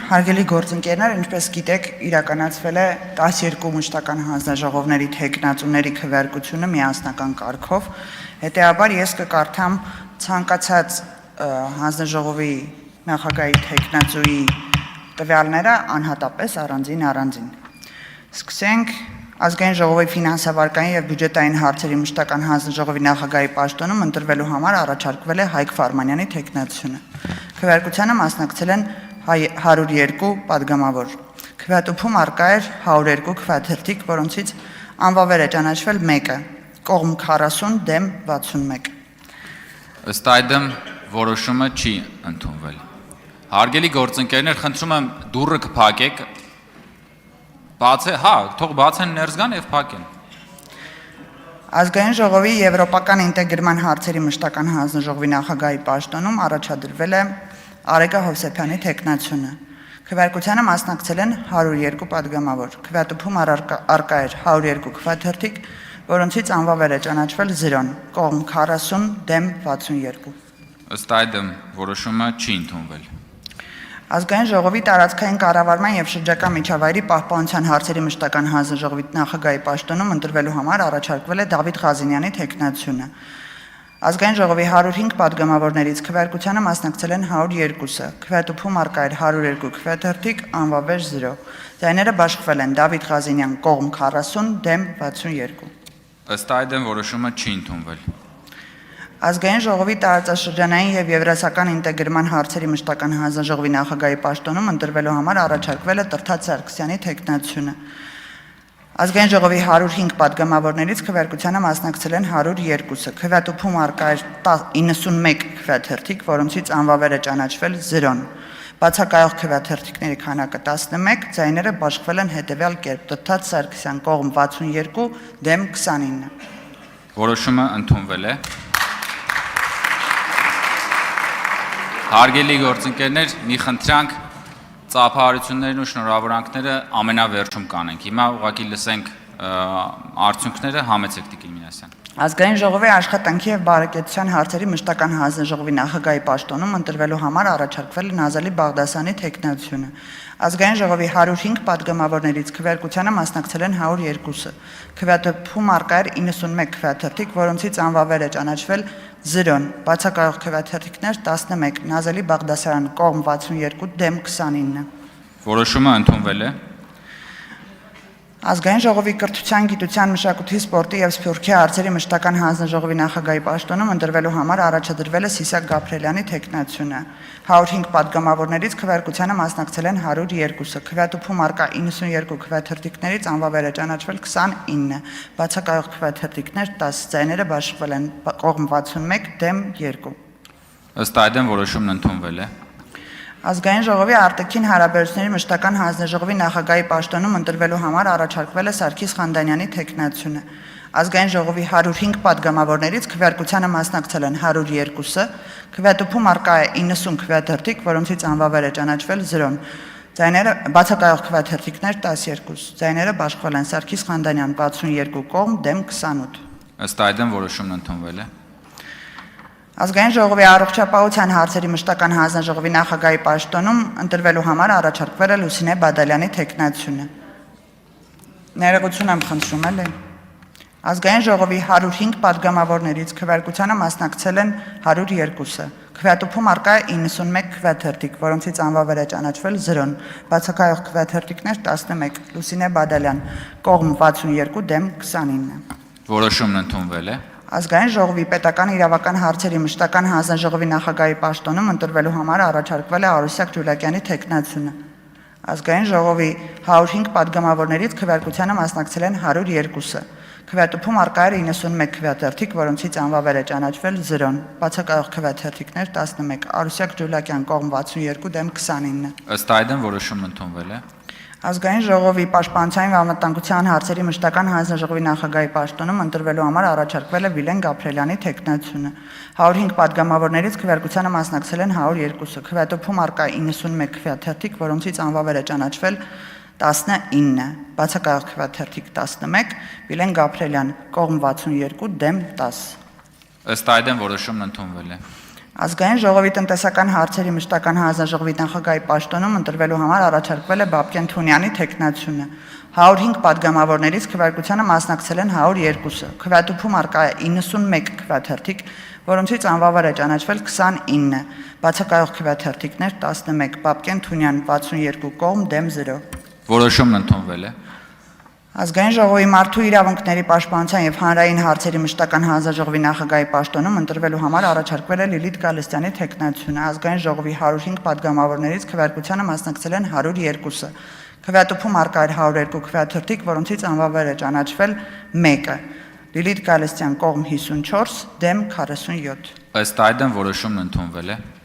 Հարգելի գործընկերներ, ինչպես գիտեք, իրականացվել է 12 մշտական հանձնաժողովների թեկնածուների քվեարկությունը միասնական կարգով, հետեւաբար ես կկարդամ ցանկացած հանձնաժողովի նախագահի թեկնածուի տվյալները անհատապես առանձին։ Սկսենք Ազգային ժողովի ֆինանսավարկային եւ բյուջետային հարցերի մշտական հանձնաժողովի նախագահի պաշտոնում ընտրվելու համար առաջարկվել է Հայկ Ֆարմանյանի թեկնածությունը։ Քվեարկությանը մասնակցել են 102 падգամավոր։ Քվեատուփում արկա էր 102 քվեաթերթիկ, որոնցից անվավեր է ճանաչվել 1-ը, կողմ 40, դեմ 61։ Ըստ այդմ որոշումը չի ընդունվել։ Հարգելի գործընկերներ, խնդրում եմ դուռը կփակեք։ Թող բացեն ներս գան եւ փակեն։ Ազգային ժողովի եվրոպական ինտեգրման հարցերի մշտական հանձնաժողովի նախագահի պաշտոնում առաջադրվել է Արեգա Հովսեփյանի թեկնածությունը։ Քվեարկությանը մասնակցել են 102 падգամավոր։ Քվեատուփում արկա էր 102 քվեաթերթիկ, որոնցից անվավեր է ճանաչվել 0, կողմ 40, դեմ 62։ Ըստ այդմ որոշումը չի ընդունվել։ Ազգային ժողովի տարածքային կառավարման եւ շրջակա միջավայրի պահպանության հարցերի մշտական հանձնաժողովի նախագահի պաշտոնում ընտրվելու համար առաջարկվել է Դավիթ Ղազինյանի թեկնածությունը։ Ազգային ժողովի 105 падգամավորներից քվեարկությանը մասնակցել են 102-ը։ Քվեատուփում արկա էր 102 քվեաթերթիկ, անվավեր 0։ Ձայները բաշխվել են Դավիթ Ղազինյան կողմ 40, դեմ 62։ Ըստ այդմ որոշումը չի ընդունվել։ Ազգային ժողովի տարածաշրջանային եւ եվրասիական ինտեգրման հարցերի մշտական հանձնաժողովի նախագահի պաշտոնում ընտրվելու համար առաջարկվել է Տրթած Սարգսյանի թեկնածությունը։ Ազգային ժողովի 105 падգամավորներից քվեարկությանը մասնակցել են 102-ը։ Քվեատուփում արկա էր 91 քվեաթերթիկ, որոնցից անվավեր է ճանաչվել 0-ն։ Բացակայող քվեաթերթիկների քանակը 11, ձայները բաշխվել են հետեւյալ կերպ. Տրթած Սարգսյան կողմ 62, դեմ 29։ Որոշումը ընդունվել է։ Հարգելի գործընկերներ, մի խնդրանք ծափահարություններն ու շնորհավորանքները ամենավերջում կանենք։ Հիմա ուղղակի լսենք արդյունքները, համեցեք Տիկին Մինասյան։ Ազգային ժողովի աշխատանքի եւ բարեկեցության հարցերի մշտական հանձնաժողովի նախագահի պաշտոնում ընտրվելու համար առաջարկվել է Նազալի Բաղդասարյանի թեկնածությունը։ Ազգային ժողովի 105 падգամավորներից քվեարկությանը մասնակցել են 102-ը։ Քվեատուփում արկա էր 91 քվեաթերթիկ, որոնցից անվավեր է ճանաչվել 0-ն, բացակայող քվեաթերթիկներ 11, Նազալի Բաղդասարյան կողմ 62, դեմ 29։ Որոշումը ընդունվել է։ Ազգային ժողովի կրթության, գիտության, մշակույթի, սպորտի եւ սփյուռքի հարցերի մշտական հանձնաժողովի նախագահի պաշտոնում ընտրվելու համար առաջադրվել է Սիսակ Գաբրելյանի թեկնածությունը։ 105 падգամավորներից քվեարկությանը մասնակցել են 102-ը։ Քվեատուփում արկա 92 քվեաթերթիկներից անվավեր է ճանաչվել 29, բացակայող քվեաթերթիկներ 10, ձայները բաշխվել են կողմ 61, դեմ 2։ Ըստ այդմ որոշումն ընդունվել է։ Ազգային ժողովի արտաքին հարաբերությունների մշտական հանձնաժողովի նախագահի պաշտոնում ընտրվելու համար առաջարկվել է Սարգիս Խանդանյանի թեկնածությունը։ Ազգային ժողովի 105 падգամավորներից քվեարկությանը մասնակցել են 102-ը, քվեատուփում արկա է 90 քվեաթերթիկ, որոնցից անվավեր է ճանաչվել 0-ն։ Ձայները բացակայող քվեաթերթիկներ 12, ձայները բաշխվել են Սարգիս Խանդանյան 62 կողմ, դեմ 28։ Ըստ այդմ որոշումն ընդունվել է։ Ազգային ժողովի առողջապահության հարցերի մշտական հանձնաժողովի նախագահի պաշտոնում ընտրվելու համար առաջարկվել է Լուսինե Բադալյանի թեկնածությունը։ Ներողություն եմ խնդրում, էլի։ Ազգային ժողովի 105 падգամավորներից քվեարկությանը մասնակցել են 102-ը։ Քվեատուփում արկա է 91 քվեաթերթիկ, որոնցից անվավեր է ճանաչվել 0-ն, բացակայող քվեաթերթիկներ 11, Լուսինե Բադալյան կողմ 62, դեմ 29։ Որոշումն ընդունվել է։ Ազգային ժողովի պետական իրավական հարցերի մշտական հանձնաժողովի նախագահի պաշտոնում ընտրվելու համար առաջարկվել է Արուսյակ Ջուլակյանի թեկնածությունը։ Ազգային ժողովի 105 падգամավորներից քվեարկությանը մասնակցել են 102-ը։ Քվեատուփում արկա էր 91 քվեաթերթիկ, որոնցից անվավեր է ճանաչվել 0-ն, բացակայող քվեաթերթիկներ 11, Արուսյակ Ջուլակյան կողմ 62, դեմ 29։ Ըստ այդմ որոշումն ընդունվել է։ Ազգային ժողովի պաշտպանության եւ անվտանգության հարցերի մշտական հանձնաժողովի նախագահի պաշտոնում ընտրվելու համար առաջարկվել է Վիլեն Գաբրելյանի թեկնածությունը։ 105 падգամավորներից քվեարկությանը մասնակցել են 102-ը։ Քվեատուփում արկա 91 քվեաթերթիկ, որոնցից անվավեր է ճանաչվել 19, բացակայող քվեաթերթիկ 11, Վիլեն Գաբրելյան կողմ 62, դեմ 10։ Ըստ այդմ որոշումն ընդունվել է։ Ազգային ժողովի տնտեսական հարցերի մշտական հանձնաժողովի նախագահի պաշտոնում ընտրվելու համար առաջարկվել է Բաբկեն Թունյանի թեկնածությունը։ 105 падգամավորներից քվեարկությանը մասնակցել են 102-ը։ Քվեատուփում առկա է 91 քվեաթերթիկ, որոնցից անվավար է ճանաչվել 29, բացակայող քվեաթերթիկներ 11, Բաբկեն Թունյան 62 կողմ դեմ 0։ Որոշումն ընդունվել է։ Ազգային ժողովի մարդու իրավունքների պաշտպանության եւ հանրային հարցերի մշտական հանձնաժողովի նախագահի պաշտոնում ընտրվելու համար առաջարկվել է Լիլիթ Գալստյանի թեկնածությունը։ Ազգային ժողովի 105 падգամավորներից քվեարկությանը մասնակցել են 102-ը։ Քվեատուփում առկա էր 102 քվեաթերթիկ, որոնցից անվավեր է ճանաչվել 1-ը։ Լիլիթ Գալստյան կողմ 54, դեմ 47։ Ըստ այդմ որոշումն ընդունվել է։